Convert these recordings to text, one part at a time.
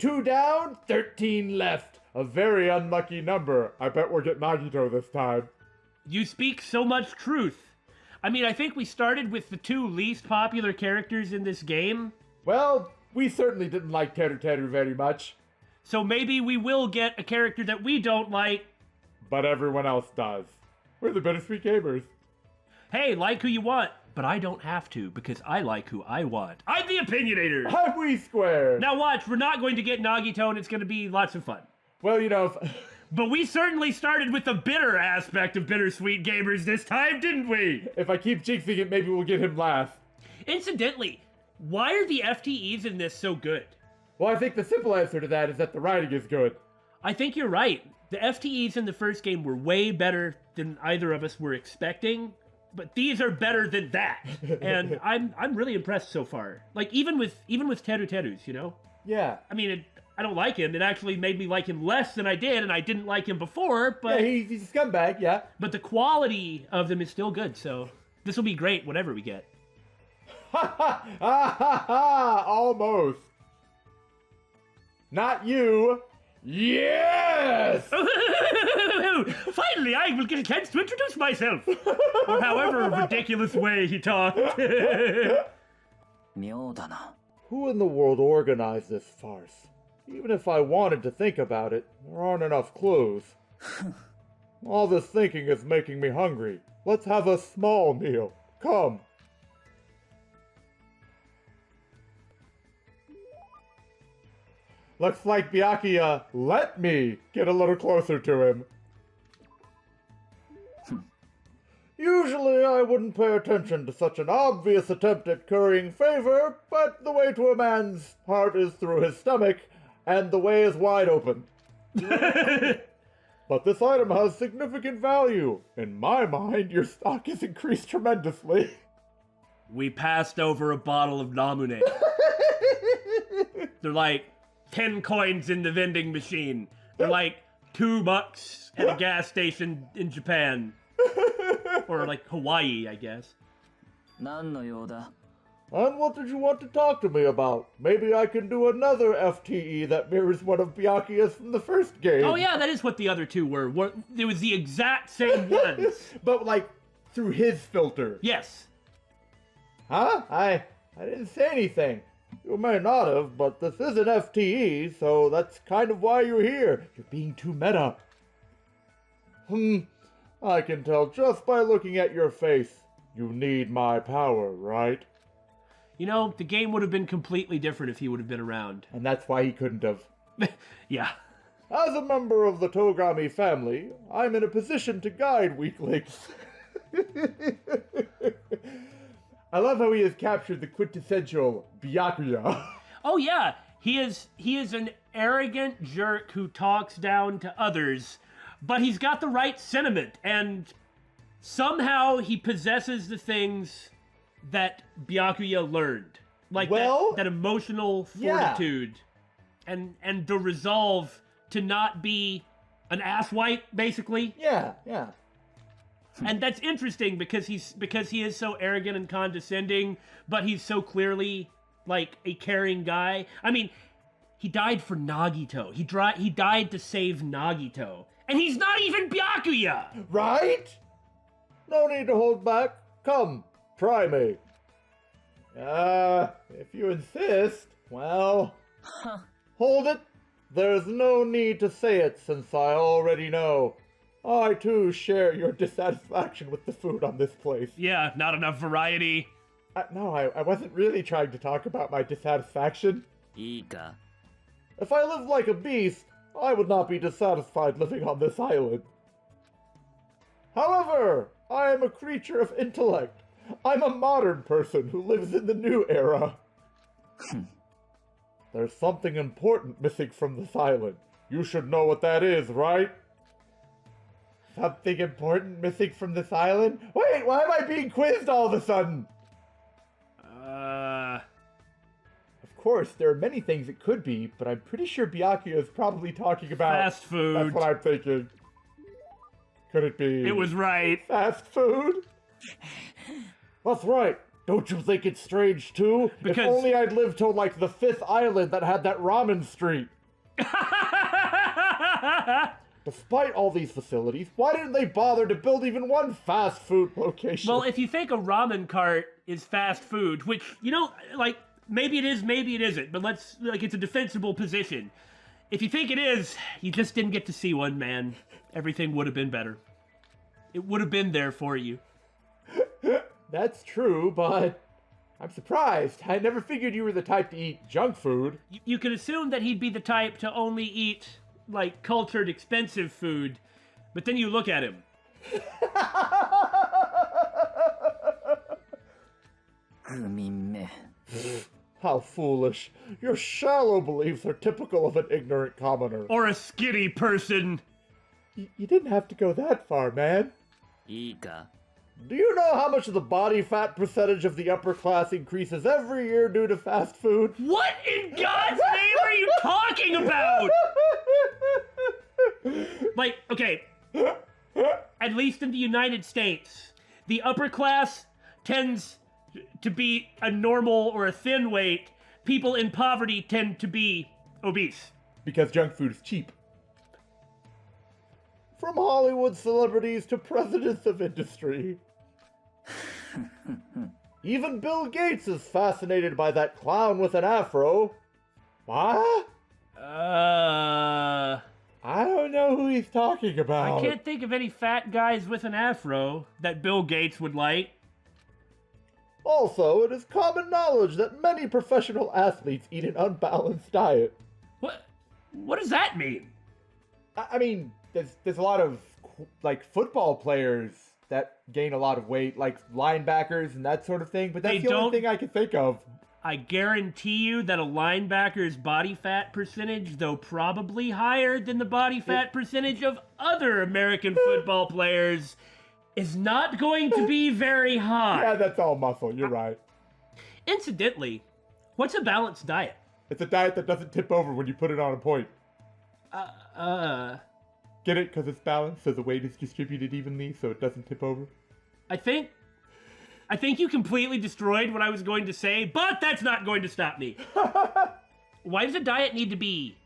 2 down, 13 left. A very unlucky number. I bet we'll get Nagito this time. You speak so much truth. I mean, I think we started with the 2 least popular characters in this game. Well, we certainly didn't like Teru Teru very much. So maybe we will get a character that we don't like. But everyone else does. We're the Bittersweet Gamers. Hey, like who you want. But I don't have to, because I like who I want. I'm the Opinionator! I'm We Square! Now watch, we're not going to get Nagito, and it's going to be lots of fun. Well, you know... But we certainly started with the bitter aspect of Bittersweet Gamers this time, didn't we? If I keep jinxing it, maybe we'll get him last. Incidentally, why are the FTEs in this so good? Well, I think the simple answer to that is that the writing is good. I think you're right. The FTEs in the first game were way better than either of us were expecting, but these are better than that. And I'm really impressed so far. Like, even with Teru Teru's, you know? Yeah. I mean, I don't like him. It actually made me like him less than I did, and I didn't like him before, but... Yeah, he's a scumbag, yeah. But the quality of them is still good, so this will be great, whatever we get. Ha ha ha ha ha! Almost. Not you. Yes! Finally, I will get a chance to introduce myself! Or however ridiculous way he talked. Who in the world organized this farce? Even if I wanted to think about it, there aren't enough clues. All this thinking is making me hungry. Let's have a small meal. Come. Looks like Byakuya let me get a little closer to him. Usually I wouldn't pay attention to such an obvious attempt at currying favor, but the way to a man's heart is through his stomach, and the way is wide open. But this item has significant value. In my mind, your stock has increased tremendously. We passed over a bottle of Namune. They're like 10 coins in the vending machine. They're like $2 at a gas station in Japan. Or like Hawaii, I guess. And what did you want to talk to me about? Maybe I can do another FTE that mirrors one of Byakuya's from the first game. Oh yeah, that is what the other 2 were. It was the exact same ones. But like, through his filter. Yes. Huh? I didn't say anything. You may not have, but this is an FTE, so that's kind of why you're here. You're being too meta. I can tell just by looking at your face. You need my power, right? You know, the game would have been completely different if he would have been around. And that's why he couldn't have. Yeah. As a member of the Twogami family, I'm in a position to guide weaklings. I love how he has captured the quintessential Byakuya. Oh yeah, he is an arrogant jerk who talks down to others, but he's got the right sentiment, and somehow he possesses the things that Byakuya learned. Like that emotional fortitude, and the resolve to not be an asswipe, basically. Yeah. And that's interesting because he is so arrogant and condescending, but he's so clearly like a caring guy. I mean, he died for Nagito. He died to save Nagito, and he's not even Byakuya. Right? No need to hold back. Come, try me. If you insist. Well, hold it. There's no need to say it since I already know. I too share your dissatisfaction with the food on this place. Yeah, not enough variety. No, I wasn't really trying to talk about my dissatisfaction. If I lived like a beast, I would not be dissatisfied living on this island. However, I am a creature of intellect. I'm a modern person who lives in the new era. There's something important missing from this island. You should know what that is, right? Something important missing from this island? Wait, why am I being quizzed all of a sudden? Of course, there are many things it could be, but I'm pretty sure Byakuya is probably talking about... Fast food. That's what I'm thinking. Could it be... It was right. Fast food? That's right. Don't you think it's strange, too? Because... If only I'd lived till, like, the 5th island that had that ramen street. Despite all these facilities, why didn't they bother to build even one fast food location? Well, if you think a ramen cart is fast food, which, like, maybe it is, maybe it isn't, but it's a defensible position. If you think it is, you just didn't get to see one, man. Everything would have been better. It would have been there for you. That's true, but I'm surprised. I never figured you were the type to eat junk food. You could assume that he'd be the type to only eat, like, cultured, expensive food, but then you look at him. How foolish. Your shallow beliefs are typical of an ignorant commoner. Or a skinny person. You didn't have to go that far, man. Ika. Do you know how much of the body fat percentage of the upper class increases every year due to fast food? What in God's name are you talking about? Like, okay, at least in the United States, the upper class tends to be a normal or a thin weight. People in poverty tend to be obese. Because junk food is cheap. From Hollywood celebrities to presidents of industry. Even Bill Gates is fascinated by that clown with an afro. What? I don't know who he's talking about. can't think of any fat guys with an afro that Bill Gates would like. Also, it is common knowledge that many professional athletes eat an unbalanced diet. What does that mean? I mean, there's a lot of, like, football players that gain a lot of weight, like linebackers and that sort of thing, but that's the only thing I can think of. I guarantee you that a linebacker's body fat percentage, though probably higher than the body fat percentage of other American football players, is not going to be very high. Yeah, that's all muscle, you're right. Incidentally, what's a balanced diet? It's a diet that doesn't tip over when you put it on a point. Get it? Because it's balanced, so the weight is distributed evenly, so it doesn't tip over? I think you completely destroyed what I was going to say, but that's not going to stop me. Why does a diet need to be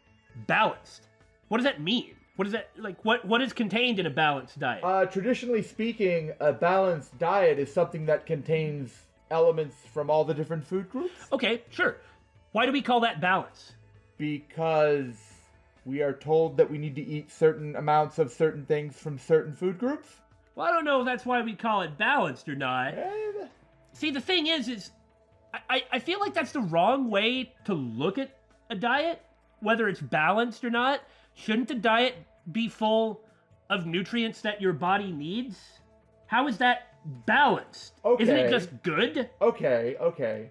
balanced? What does that mean? What is that, like, what is contained in a balanced diet? Traditionally speaking, a balanced diet is something that contains elements from all the different food groups. Okay, sure. Why do we call that balance? Because we are told that we need to eat certain amounts of certain things from certain food groups. Well, I don't know if that's why we call it balanced or not. See, the thing is I feel like that's the wrong way to look at a diet, whether it's balanced or not. Shouldn't the diet be full of nutrients that your body needs? How is that balanced? Okay. Isn't it just good? Okay.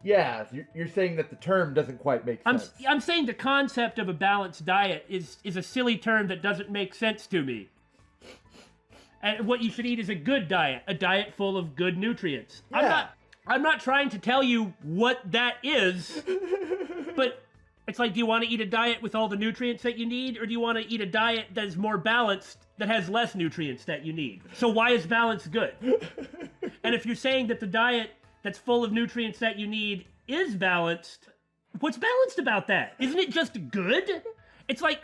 Yeah, you're saying that the term doesn't quite make sense. I'm saying the concept of a balanced diet is a silly term that doesn't make sense to me. And what you should eat is a good diet, a diet full of good nutrients. Yeah. I'm not trying to tell you what that is, but it's like, do you want to eat a diet with all the nutrients that you need, or do you want to eat a diet that is more balanced, that has less nutrients that you need? So why is balance good? And if you're saying that the diet that's full of nutrients that you need is balanced, what's balanced about that? Isn't it just good? It's like,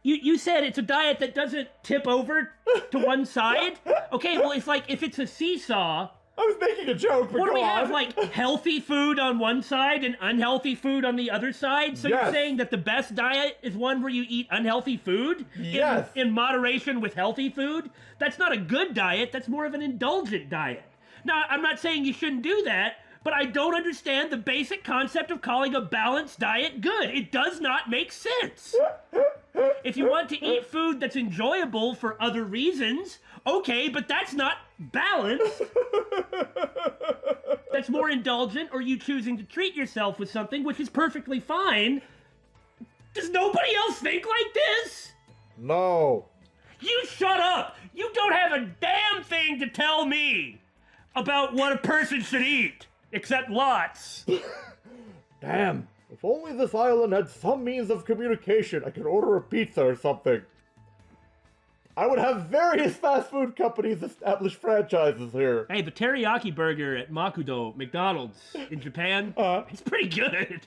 you said it's a diet that doesn't tip over to one side. Okay, well, it's like, if it's a seesaw, I was making a joke, but what do we go have, on. like, healthy food on one side and unhealthy food on the other side? So Yes. you're saying that the best diet is one where you eat unhealthy food? Yes. In moderation with healthy food? That's not a good diet, that's more of an indulgent diet. Now, I'm not saying you shouldn't do that, but I don't understand the basic concept of calling a balanced diet good. It does not make sense. If you want to eat food that's enjoyable for other reasons, okay, but that's not balanced. That's more indulgent, or you choosing to treat yourself with something, which is perfectly fine. Does nobody else think like this? No. You shut up! You don't have a damn thing to tell me about what a person should eat, except lots. Damn. If only this island had some means of communication, I could order a pizza or something. I would have various fast food companies establish franchises here. Hey, the teriyaki burger at Makudo, McDonald's, in Japan, it's pretty good.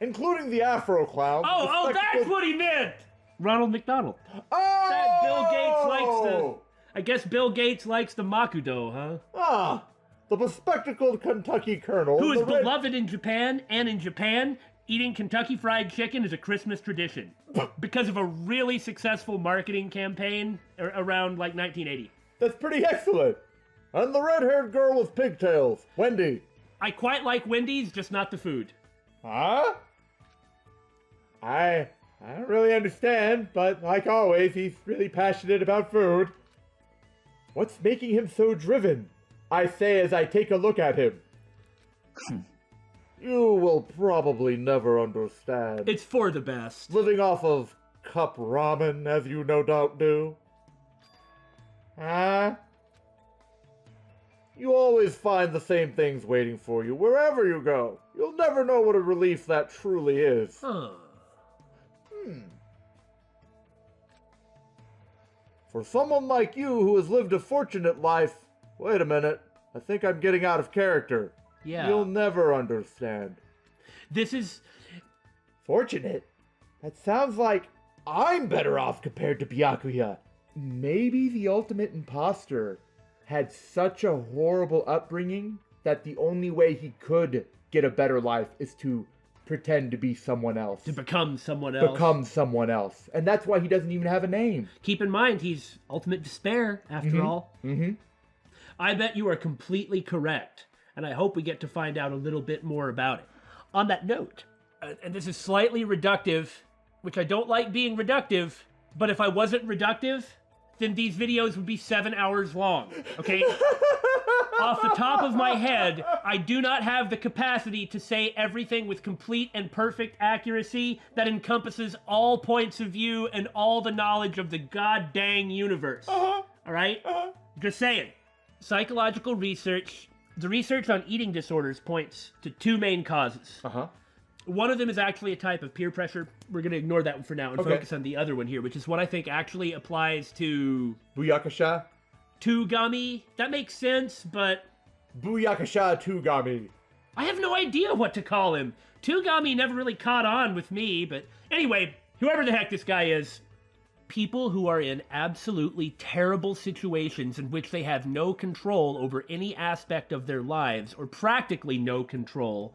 including the Afro Clown. Oh, that's what he meant! Ronald McDonald. Oh! That Bill Gates likes the... I guess Bill Gates likes the Makudo, huh? Ah, the bespectacled Kentucky Colonel. Who is beloved in Japan, and in Japan, eating Kentucky Fried Chicken is a Christmas tradition. Because of a really successful marketing campaign around, like, 1980. That's pretty excellent. And the red-haired girl with pigtails, Wendy. I quite like Wendy's, just not the food. Huh? I don't really understand, but like always, he's really passionate about food. What's making him so driven? I say as I take a look at him. You will probably never understand. It's for the best. Living off of cup ramen, as you no doubt do. Huh? You always find the same things waiting for you wherever you go. You'll never know what a relief that truly is. Huh. For someone like you who has lived a fortunate life... Wait a minute. I think I'm getting out of character. Yeah. You'll never understand. This is... Fortunate? That sounds like I'm better off compared to Byakuya. Maybe the ultimate imposter had such a horrible upbringing that the only way he could get a better life is to pretend to be someone else. To become someone else. Become someone else. And that's why he doesn't even have a name. Keep in mind, he's ultimate despair, after all. Mm-hmm. I bet you are completely correct, and I hope we get to find out a little bit more about it. On that note, and this is slightly reductive, which I don't like being reductive, but if I wasn't reductive, then these videos would be 7 hours long, okay? Off the top of my head, I do not have the capacity to say everything with complete and perfect accuracy that encompasses all points of view and all the knowledge of the god-dang universe. All right? Just saying. Psychological research, the research on eating disorders points to two main causes. One of them is actually a type of peer pressure. We're going to ignore that one for now and focus on the other one here, which is what I think actually applies to... Byakuya? Twogami. That makes sense, but... Byakuya Togami. I have no idea what to call him. Twogami never really caught on with me, but anyway, whoever the heck this guy is, people who are in absolutely terrible situations in which they have no control over any aspect of their lives, or practically no control,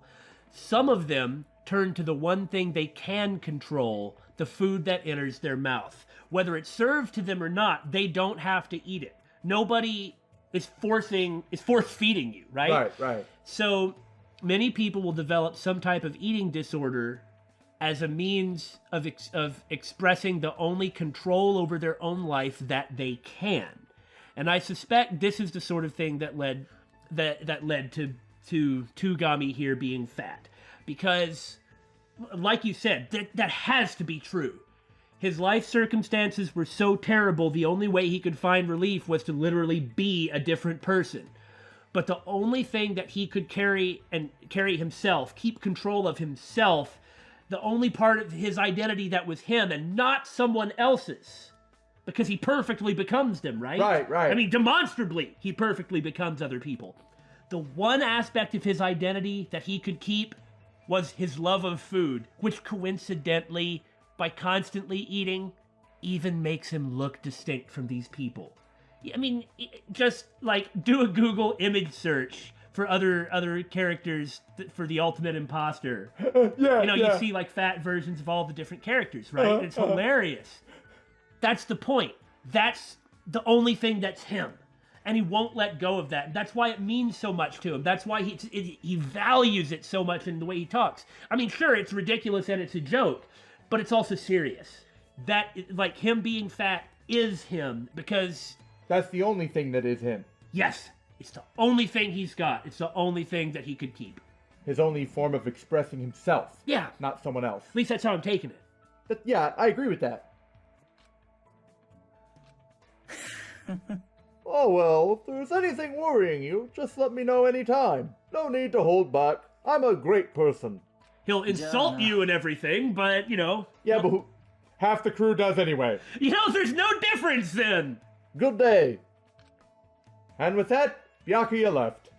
some of them turn to the one thing they can control, the food that enters their mouth. Whether it's served to them or not, they don't have to eat it. Nobody is force-feeding you, right? Right. So many people will develop some type of eating disorder as a means of expressing the only control over their own life that they can. And I suspect this is the sort of thing that led to Twogami here being fat. Because, like you said, that has to be true. His life circumstances were so terrible, the only way he could find relief was to literally be a different person. But the only thing that he could carry himself, keep control of himself, the only part of his identity that was him and not someone else's, because he perfectly becomes them, right? Right. I mean, demonstrably, he perfectly becomes other people. The one aspect of his identity that he could keep was his love of food, which coincidentally, by constantly eating, even makes him look distinct from these people. I mean, just like do a Google image search for other characters for the ultimate imposter. You see like fat versions of all the different characters, right? It's hilarious. That's the point. That's the only thing that's him. And he won't let go of that. That's why it means so much to him. That's why he values it so much in the way he talks. I mean, sure, it's ridiculous and it's a joke, but it's also serious. That, like, him being fat is him because... That's the only thing that is him. Yes, it's the only thing he's got. It's the only thing that he could keep. His only form of expressing himself. Yeah. Not someone else. At least that's how I'm taking it. But yeah, I agree with that. Oh well, if there's anything worrying you, just let me know anytime. No need to hold back. I'm a great person. He'll insult you and everything, but, Yeah, but half the crew does anyway. There's no difference then! Good day. And with that, Byakuya left.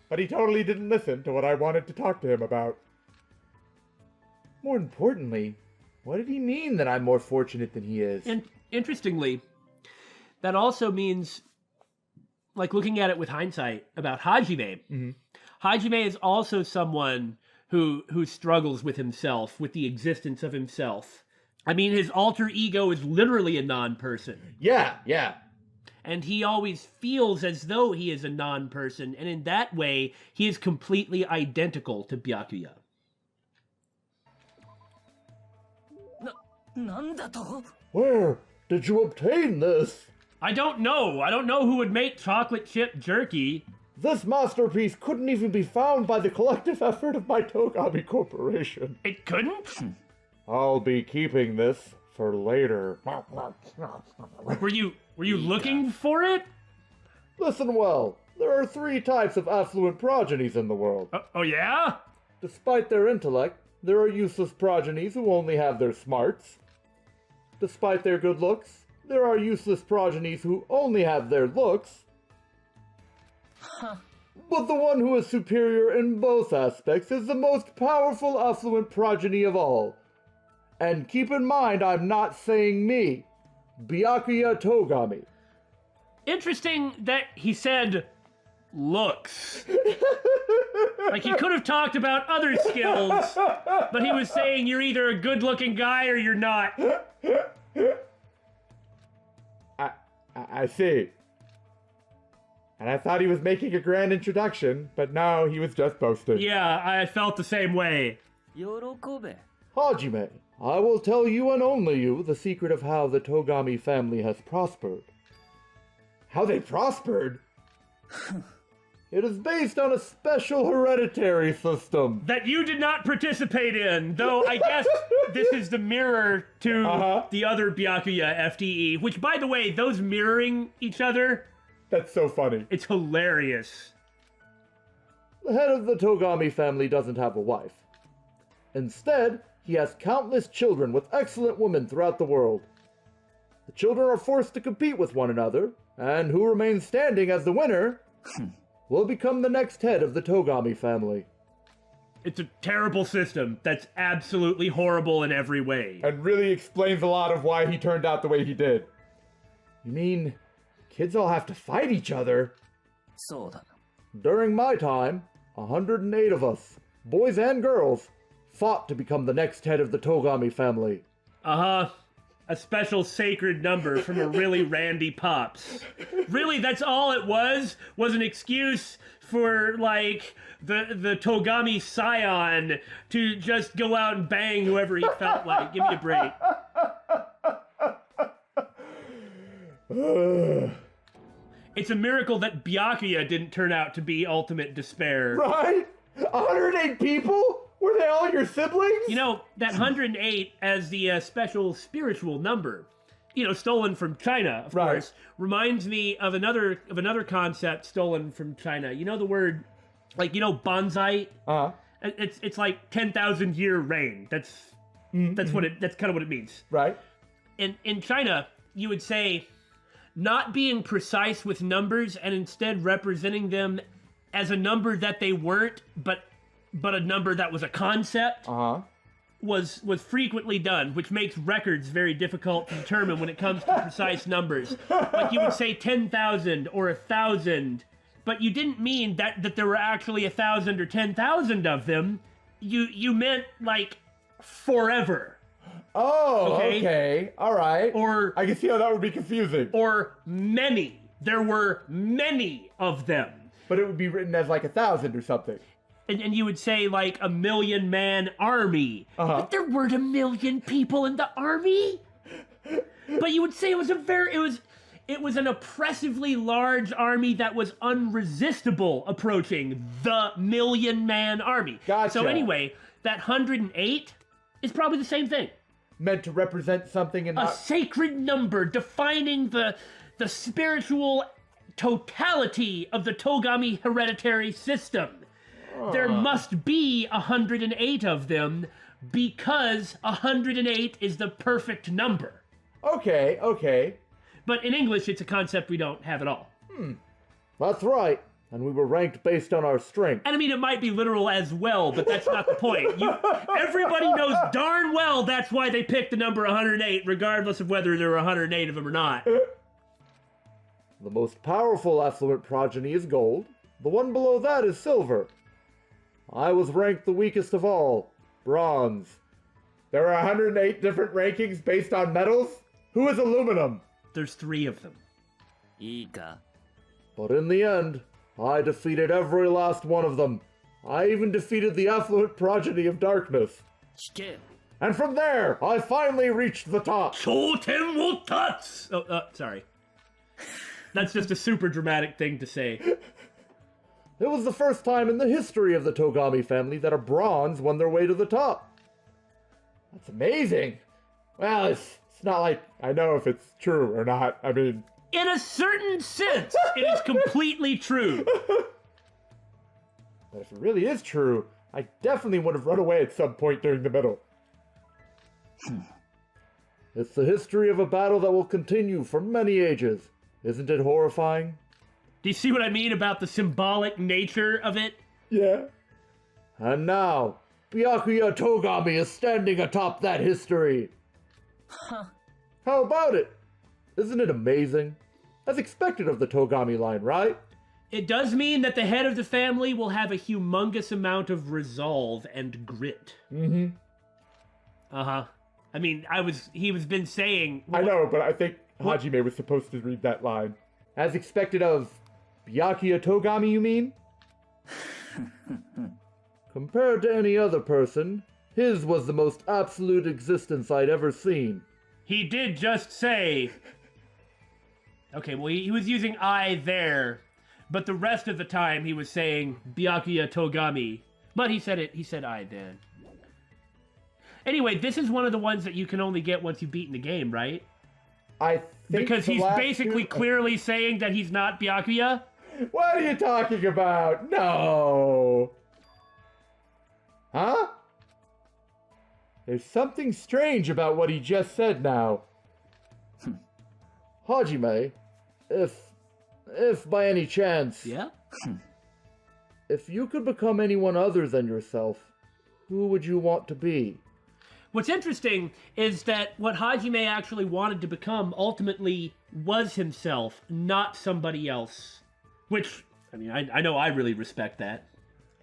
But he totally didn't listen to what I wanted to talk to him about. More importantly, what did he mean that I'm more fortunate than he is? And interestingly, that also means, like looking at it with hindsight about Hajime, Hajime is also someone who struggles with himself, with the existence of himself. I mean, his alter ego is literally a non-person. Yeah. And he always feels as though he is a non-person, and in that way, he is completely identical to Byakuya. Where did you obtain this? I don't know. I don't know who would make chocolate chip jerky. This masterpiece couldn't even be found by the collective effort of my Togami Corporation. It couldn't? I'll be keeping this for later. Were you looking for it? Listen well, there are 3 types of affluent progenies in the world. Oh yeah? Despite their intellect, there are useless progenies who only have their smarts. Despite their good looks, there are useless progenies who only have their looks. But the one who is superior in both aspects is the most powerful affluent progeny of all. And keep in mind, I'm not saying me. Byakuya Togami. Interesting that he said looks. Like he could have talked about other skills, but he was saying you're either a good-looking guy or you're not. I see. And I thought he was making a grand introduction, but no, he was just boasting. Yeah, I felt the same way. Hajime, I will tell you and only you the secret of how the Togami family has prospered. How they prospered? It is based on a special hereditary system. That you did not participate in, though I guess this is the mirror to the other Byakuya FTE, which, by the way, those mirroring each other... That's so funny. It's hilarious. The head of the Togami family doesn't have a wife. Instead, he has countless children with excellent women throughout the world. The children are forced to compete with one another, and who remains standing as the winner will become the next head of the Togami family. It's a terrible system that's absolutely horrible in every way. And really explains a lot of why he turned out the way he did. You mean, kids all have to fight each other? During my time, 108 of us, boys and girls, fought to become the next head of the Togami family. A special sacred number from a really randy pops. Really, that's all it was an excuse for, like, the Togami scion to just go out and bang whoever he felt like. Give me a break. It's a miracle that Byakuya didn't turn out to be ultimate despair. Right? 108 people? Were they all your siblings? You know, that 108 as the special spiritual number, stolen from China, of course, reminds me of another concept stolen from China. You know the word, bonsai? Uh-huh. It's like 10,000 year reign. That's kind of what it means. Right. In China, you would say not being precise with numbers and instead representing them as a number that they weren't, but a number that was a concept, was frequently done, which makes records very difficult to determine when it comes to precise numbers. Like you would say 10,000 or 1,000, but you didn't mean that there were actually 1,000 or 10,000 of them. You meant like forever. Oh, okay. All right. Or I can see how that would be confusing. Or many. There were many of them. But it would be written as like 1,000 or something. And you would say, like, 1,000,000-man army. But there weren't 1,000,000 people in the army. But you would say it was an oppressively large army that was unresistible approaching the 1,000,000-man army. Gotcha. So anyway, that 108 is probably the same thing. Meant to represent something in a sacred number defining the spiritual totality of the Togami hereditary system. There must be 108 of them because 108 is the perfect number. Okay. But in English, it's a concept we don't have at all. That's right. and we were ranked based on our strength. And I mean, it might be literal as well, but that's not the point. Everybody knows darn well that's why they picked the number 108, regardless of whether there were 108 of them or not. The most powerful affluent progeny is gold. The one below that is silver. I was ranked the weakest of all, bronze. There are 108 different rankings based on metals? Who is aluminum? There's 3 of them. いいか But in the end, I defeated every last one of them. I even defeated the affluent progeny of darkness. 聞け And from there, I finally reached the top. Totem will touch! Oh, sorry. That's just a super dramatic thing to say. It was the first time in the history of the Togami family that a bronze won their way to the top. That's amazing. Well, it's not like I know if it's true or not. I mean... In a certain sense, it is completely true. But if it really is true, I definitely would have run away at some point during the middle. It's the history of a battle that will continue for many ages. Isn't it horrifying? Do you see what I mean about the symbolic nature of it? Yeah. And now, Byakuya Togami is standing atop that history. How about it? Isn't it amazing? As expected of the Togami line, right? It does mean that the head of the family will have a humongous amount of resolve and grit. Mm-hmm. Uh-huh. I mean, he was been saying... I know, but I think Hajime was supposed to read that line. As expected of Byakuya Togami, you mean? Compared to any other person, his was the most absolute existence I'd ever seen. He did just say... Okay, well, he was using I there, but the rest of the time he was saying Byakuya Togami. But he said I then. Anyway, this is one of the ones that you can only get once you've beaten the game, right? I think because he's basically clearly saying that he's not Byakuya. What are you talking about? No. Huh? There's something strange about what he just said now. Hajime, if by any chance... Yeah? If you could become anyone other than yourself, who would you want to be? What's interesting is that what Hajime actually wanted to become ultimately was himself, not somebody else. Which, I mean, I know I really respect that.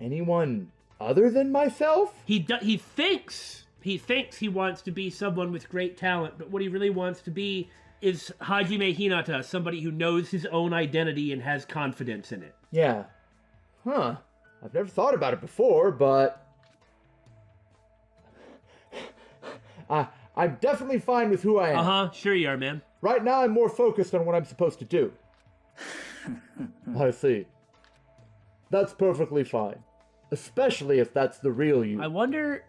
Anyone other than myself? He thinks he wants to be someone with great talent, but what he really wants to be is Hajime Hinata, somebody who knows his own identity and has confidence in it. Yeah. Huh. I've never thought about it before, but... I'm definitely fine with who I am. Uh-huh, sure you are, man. Right now, I'm more focused on what I'm supposed to do. I see. That's perfectly fine. Especially if that's the real you. I wonder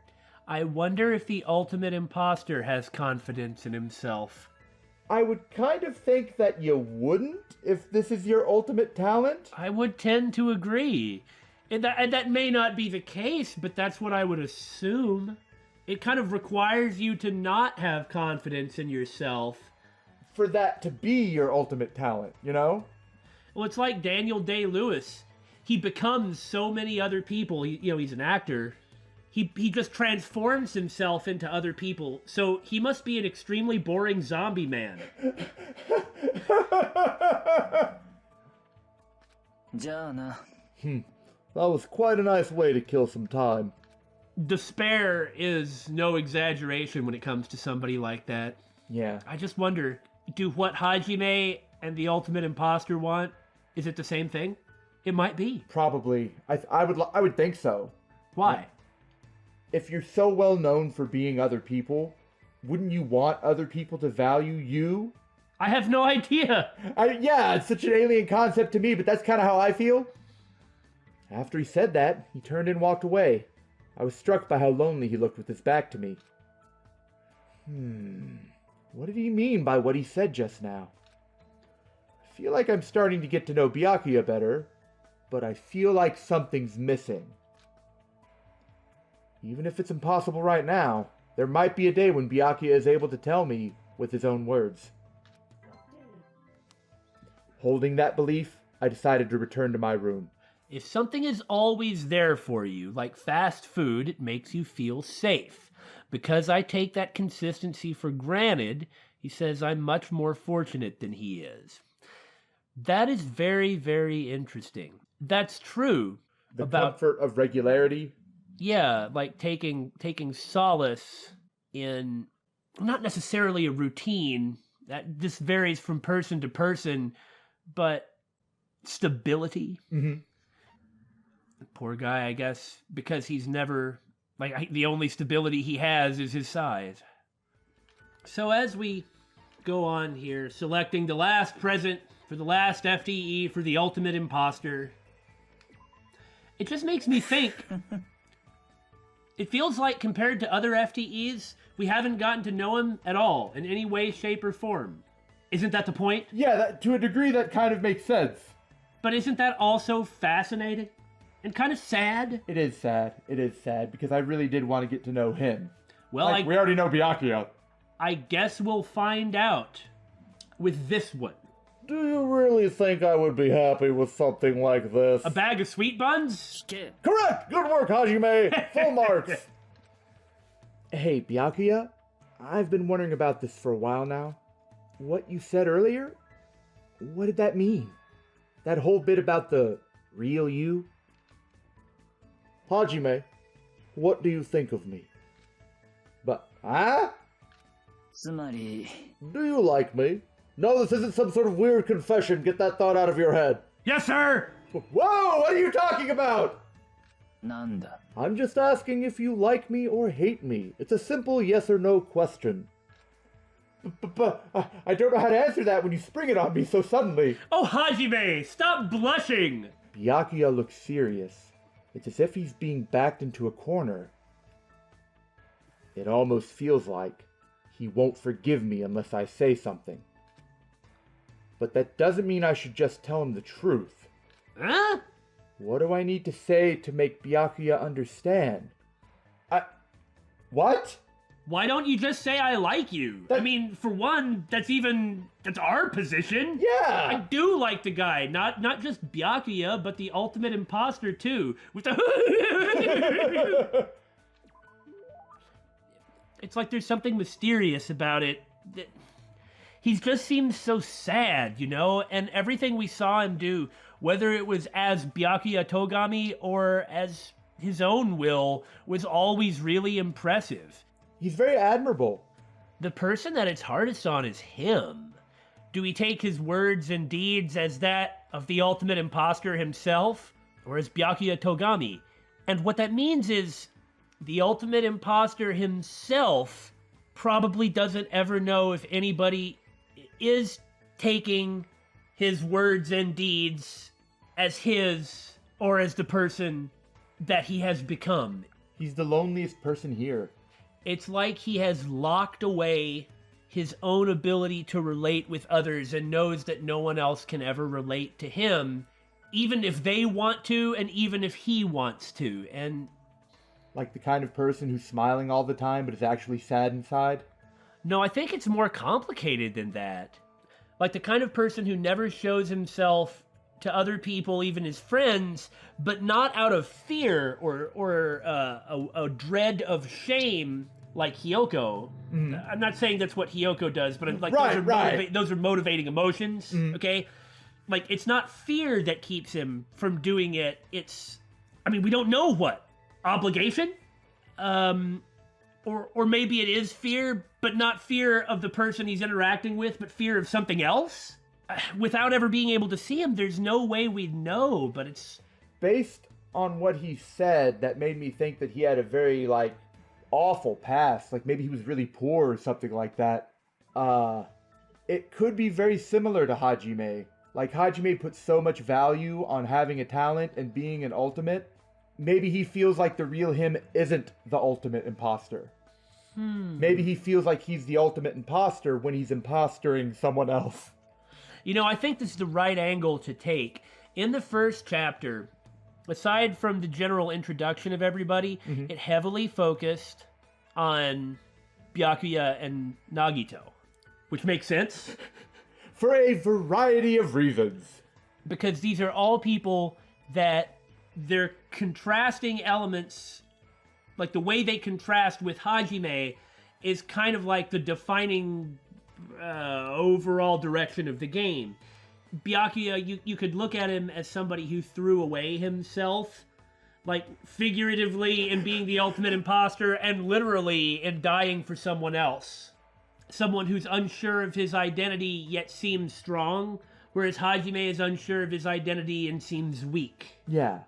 if the ultimate imposter has confidence in himself. I would kind of think that you wouldn't if this is your ultimate talent. I would tend to agree. And that may not be the case, but that's what I would assume. It kind of requires you to not have confidence in yourself. For that to be your ultimate talent, you know? Well, it's like Daniel Day-Lewis. He becomes so many other people. He's an actor. He just transforms himself into other people. So he must be an extremely boring zombie man. じゃあな That was quite a nice way to kill some time. Despair is no exaggeration when it comes to somebody like that. Yeah. I just wonder, do what Hajime and the ultimate imposter want, is it the same thing? It might be. Probably. I would think so. Why? If you're so well known for being other people, wouldn't you want other people to value you? I have no idea. Yeah, it's such an alien concept to me, but that's kind of how I feel. After he said that, he turned and walked away. I was struck by how lonely he looked with his back to me. What did he mean by what he said just now? I feel like I'm starting to get to know Byakuya better, but I feel like something's missing. Even if it's impossible right now, there might be a day when Byakuya is able to tell me with his own words. Holding that belief, I decided to return to my room. If something is always there for you, like fast food, it makes you feel safe. Because I take that consistency for granted, he says I'm much more fortunate than he is. That is very, very interesting. That's true. The about comfort of regularity. Yeah, like taking solace in not necessarily a routine. That this varies from person to person, but stability. Mm-hmm. Poor guy, I guess, because he's never the only stability he has is his size. So as we go on here, selecting the last present for the last FTE for the ultimate imposter, it just makes me think. It feels like compared to other FTEs, we haven't gotten to know him at all in any way, shape, or form. Isn't that the point? Yeah, to a degree that kind of makes sense. But isn't that also fascinating? And kind of sad? It is sad. It is sad because I really did want to get to know him. Well, we already know Byakuya. I guess we'll find out with this one. Do you really think I would be happy with something like this? A bag of sweet buns? 聞け Correct! Good work, Hajime! Full marks! Hey, Byakuya, I've been wondering about this for a while now. What you said earlier? What did that mean? That whole bit about the real you? Hajime, what do you think of me? Huh? つまり Do you like me? No, this isn't some sort of weird confession. Get that thought out of your head. Yes, sir! Whoa, what are you talking about? なんだ I'm just asking if you like me or hate me. It's a simple yes or no question. But I don't know how to answer that when you spring it on me so suddenly. Oh, Hajime, stop blushing! Byakuya looks serious. It's as if he's being backed into a corner. It almost feels like he won't forgive me unless I say something. But that doesn't mean I should just tell him the truth. Huh? What do I need to say to make Byakuya understand? What? Why don't you just say I like you? I mean, for one, that's our position. Yeah! I do like the guy, not just Byakuya, but the ultimate imposter too. With the It's like there's something mysterious about it. He just seems so sad, you know? And everything we saw him do, whether it was as Byakuya Togami or as his own will, was always really impressive. He's very admirable. The person that it's hardest on is him. Do we take his words and deeds as that of the ultimate imposter himself, or as Byakuya Togami? And what that means is the ultimate imposter himself probably doesn't ever know if anybody is taking his words and deeds as his or as the person that he has become. He's the loneliest person here. It's like he has locked away his own ability to relate with others and knows that no one else can ever relate to him, even if they want to and even if he wants to. And like the kind of person who's smiling all the time but is actually sad inside? No, I think it's more complicated than that. Like the kind of person who never shows himself to other people, even his friends, but not out of fear or a dread of shame like Hyoko. Mm. I'm not saying that's what Hyoko does, but like those are motivating emotions, okay? Like it's not fear that keeps him from doing it. It's, I mean, we don't know what. Obligation? Or maybe it is fear, but not fear of the person he's interacting with, but fear of something else? Without ever being able to see him, there's no way we'd know, but it's... Based on what he said, that made me think that he had a very, awful past. Like, maybe he was really poor or something like that. It could be very similar to Hajime. Like, Hajime puts so much value on having a talent and being an ultimate. Maybe he feels like the real him isn't the ultimate imposter. Maybe he feels like he's the ultimate imposter when he's impostoring someone else. You know, I think this is the right angle to take. In the first chapter, aside from the general introduction of everybody, it heavily focused on Byakuya and Nagito, which makes sense. For a variety of reasons. because these are all people that their contrasting elements, like the way they contrast with Hajime, is kind of like the defining overall direction of the game. Byakuya, you could look at him as somebody who threw away himself, like figuratively in being the ultimate imposter, and literally in dying for someone else. Someone who's unsure of his identity yet seems strong, whereas Hajime is unsure of his identity and seems weak. Yeah.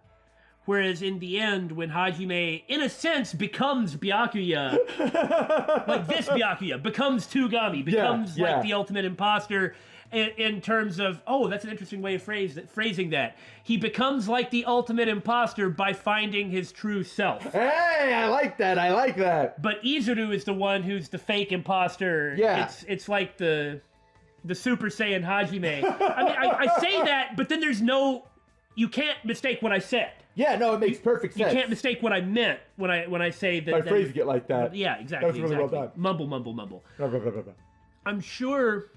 Whereas in the end, when Hajime, in a sense, becomes Byakuya, like this Byakuya, becomes Twogami, becomes like the ultimate imposter, in terms of, oh, that's an interesting way of phrasing that. He becomes like the ultimate imposter by finding his true self. Hey, I like that. But Izuru is the one who's the fake imposter. Yeah. It's like the Super Saiyan Hajime. I mean, I say that, but then you can't mistake what I said. Yeah, no, it makes perfect sense. You can't mistake what I meant when I say that. By phrasing it like that. Yeah, exactly. That was really well done. Mumble. I'm sure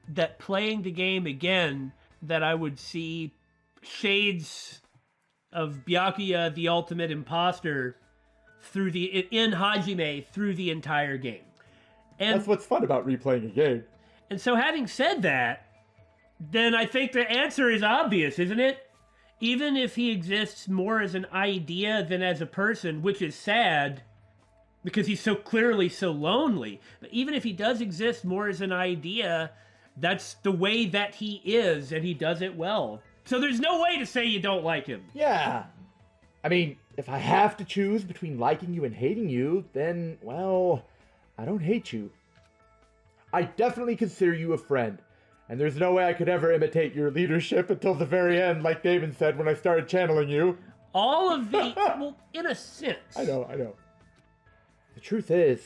that playing the game again, that I would see shades of Byakuya, the ultimate imposter, in Hajime through the entire game. And that's what's fun about replaying a game. And so, having said that, then I think the answer is obvious, isn't it? Even if he exists more as an idea than as a person, which is sad, because he's so clearly so lonely. But even if he does exist more as an idea, that's the way that he is, and he does it well. So there's no way to say you don't like him. Yeah. I mean, if I have to choose between liking you and hating you, then, well, I don't hate you. I definitely consider you a friend. And there's no way I could ever imitate your leadership until the very end, like David said when I started channeling you. All of the... well, in a sense. I know. The truth is,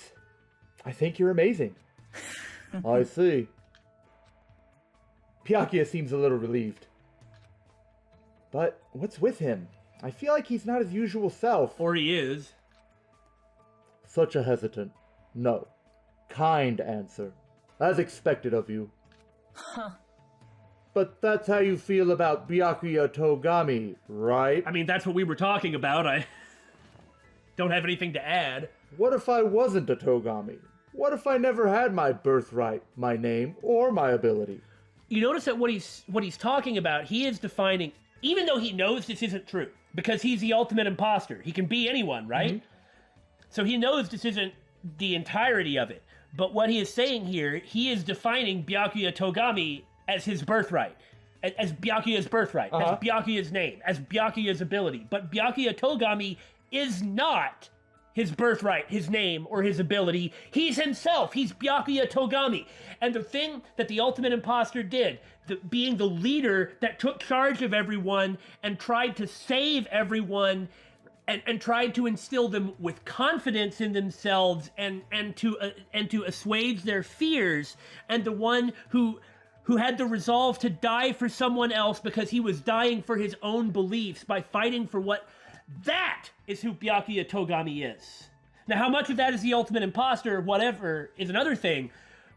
I think you're amazing. I see. Byakuya seems a little relieved. But what's with him? I feel like he's not his usual self. Or he is. Such a hesitant, no, kind answer. As expected of you. Huh. But that's how you feel about Byakuya Togami, right? I mean, that's what we were talking about. I don't have anything to add. What if I wasn't a Togami? What if I never had my birthright, my name, or my ability? You notice that what he's talking about, he is defining, even though he knows this isn't true, because he's the ultimate imposter. He can be anyone, right? Mm-hmm. So he knows this isn't the entirety of it. But what he is saying here, he is defining Byakuya Togami as his birthright. As Byakuya's birthright. As Byakuya's name. As Byakuya's ability. But Byakuya Togami is not his birthright, his name, or his ability. He's himself. He's Byakuya Togami. And the thing that the ultimate imposter did, being the leader that took charge of everyone and tried to save everyone and tried to instill them with confidence in themselves and to assuage their fears, and the one who had the resolve to die for someone else because he was dying for his own beliefs by fighting for what... That is who Byakuya Togami is. Now, how much of that is the ultimate imposter or whatever is another thing,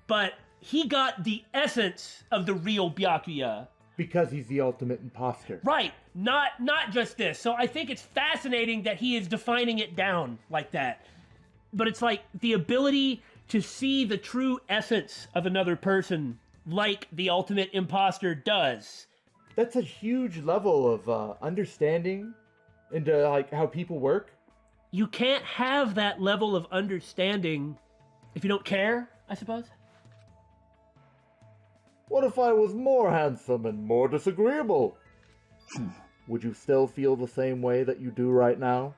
but he got the essence of the real Byakuya. Because he's the ultimate imposter. Right. Not just this. So I think it's fascinating that he is defining it down like that. But it's like the ability to see the true essence of another person like the ultimate imposter does. That's a huge level of understanding into like how people work. You can't have that level of understanding if you don't care, I suppose. What if I was more handsome and more disagreeable? Would you still feel the same way that you do right now?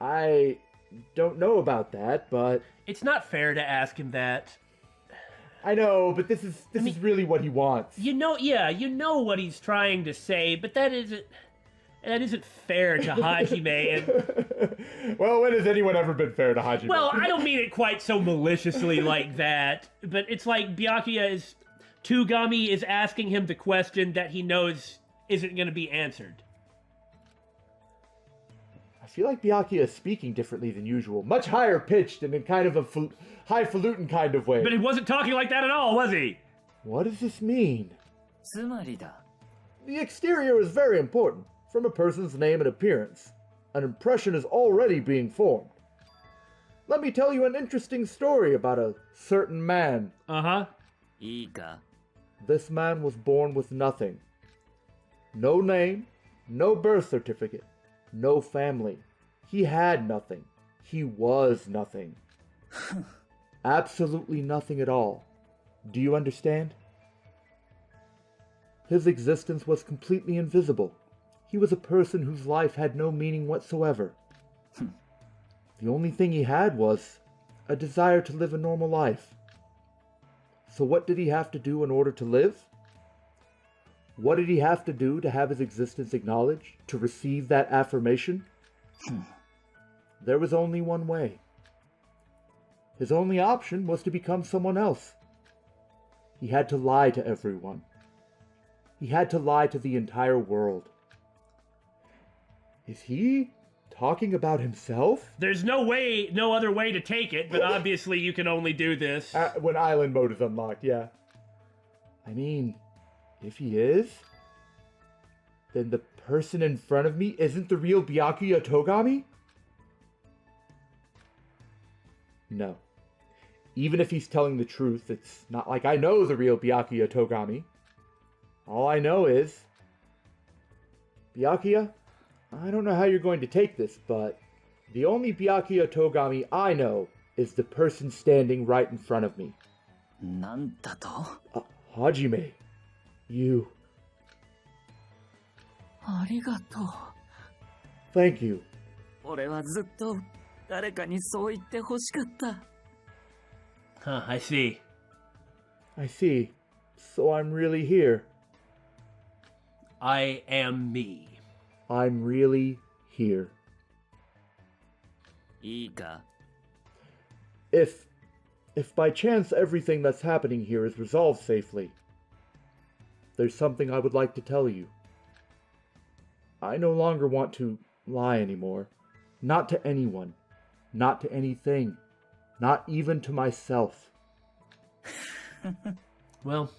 I don't know about that, but... It's not fair to ask him that. I know, but this is really what he wants. You know what he's trying to say, but that isn't fair to Hajime. Well, when has anyone ever been fair to Hajime? Well, I don't mean it quite so maliciously like that, but it's like Twogami is asking him the question that he knows isn't going to be answered. I feel like Byakuya is speaking differently than usual. Much higher pitched and in kind of a highfalutin kind of way. But he wasn't talking like that at all, was he? What does this mean? つまりだ。The exterior is very important. From a person's name and appearance, an impression is already being formed. Let me tell you an interesting story about a certain man. Uh-huh. いいか This man was born with nothing. No name, no birth certificate, no family. He had nothing. He was nothing. Absolutely nothing at all. Do you understand? His existence was completely invisible. He was a person whose life had no meaning whatsoever. The only thing he had was a desire to live a normal life. So what did he have to do in order to live? What did he have to do to have his existence acknowledged, to receive that affirmation? There was only one way. His only option was to become someone else. He had to lie to everyone. He had to lie to the entire world. Is he talking about himself? There's no other way to take it, but obviously you can only do this. When island mode is unlocked, yeah. I mean, if he is, then the person in front of me isn't the real Byakuya Togami? No. Even if he's telling the truth, it's not like I know the real Byakuya Togami. All I know is... Byakuya, I don't know how you're going to take this, but the only Byakuya Togami I know is the person standing right in front of me. なんだと Hajime, you... ありがとう Thank you. 俺はずっと誰かにそう言ってほしかった Huh, I see. I see. So I'm really here. I am me. I'm really here. いいか If by chance everything that's happening here is resolved safely, there's something I would like to tell you. I no longer want to lie anymore. Not to anyone. Not to anything. Not even to myself. Well,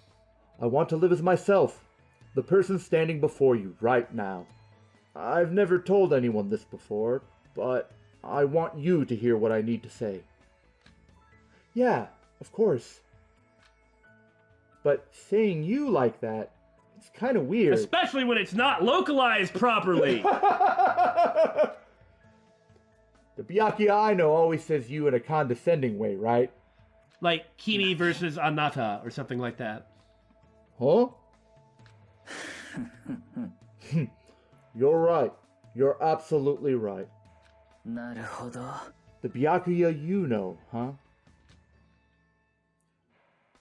I want to live as myself. The person standing before you right now. I've never told anyone this before, but I want you to hear what I need to say. Yeah, of course. But saying you like that, it's kind of weird. especially when it's not localized properly. The Byakuya I know always says you in a condescending way, right? Like Kimi versus Anata or something like that. Huh? You're right. You're absolutely right. なるほど The Byakuya you know, huh?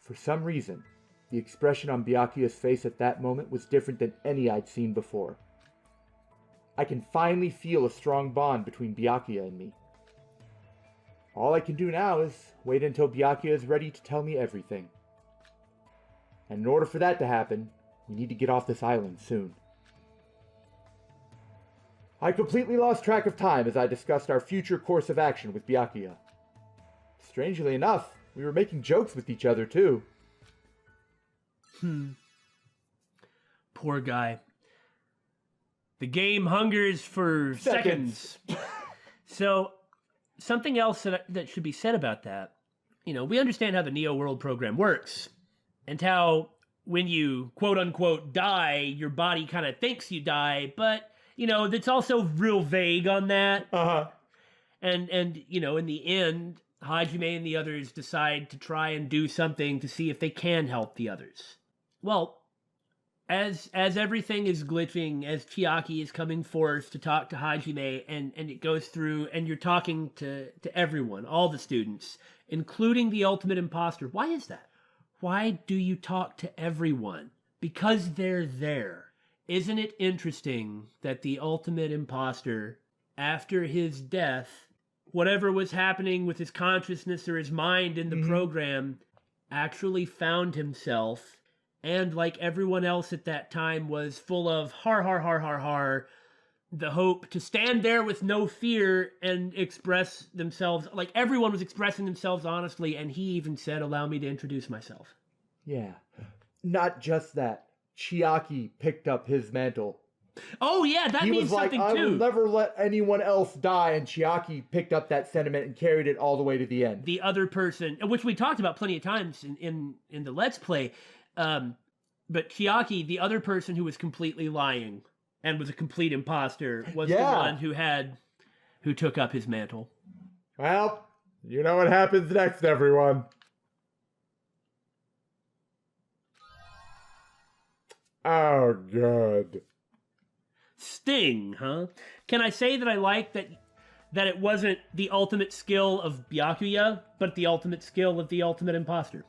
For some reason, the expression on Byakuya's face at that moment was different than any I'd seen before. I can finally feel a strong bond between Byakuya and me. All I can do now is wait until Byakuya is ready to tell me everything. And in order for that to happen, we need to get off this island soon. I completely lost track of time as I discussed our future course of action with Byakuya. Strangely enough, we were making jokes with each other too. Poor guy. The game hungers for seconds. So, something else that should be said about that. You know, we understand how the Neo World program works. And how when you, quote-unquote, die, your body kind of thinks you die. But, you know, it's also real vague on that. Uh-huh. And you know, in the end, Hajime and the others decide to try and do something to see if they can help the others. Well, as everything is glitching, as Chiaki is coming forth to talk to Hajime, and it goes through, and you're talking to everyone, all the students, including the ultimate imposter. Why is that? Why do you talk to everyone? Because they're there. Isn't it interesting that the ultimate imposter, after his death, whatever was happening with his consciousness or his mind in the program, actually found himself, and like everyone else at that time, was full of har, the hope to stand there with no fear and express themselves. Like everyone was expressing themselves honestly, and he even said, "Allow me to introduce myself." Yeah. Not just that. Chiaki picked up his mantle. Oh yeah, that He means was like, something I will too. never let anyone else die, and Chiaki picked up that sentiment and carried it all the way to the end. The other person, which we talked about plenty of times in the Let's Play, but Chiaki, the other person who was completely lying and was a complete imposter, was the one who took up his mantle. Well, you know what happens next, everyone. Oh, good. Sting, huh? Can I say that I like that it wasn't the ultimate skill of Byakuya, but the ultimate skill of the ultimate imposter?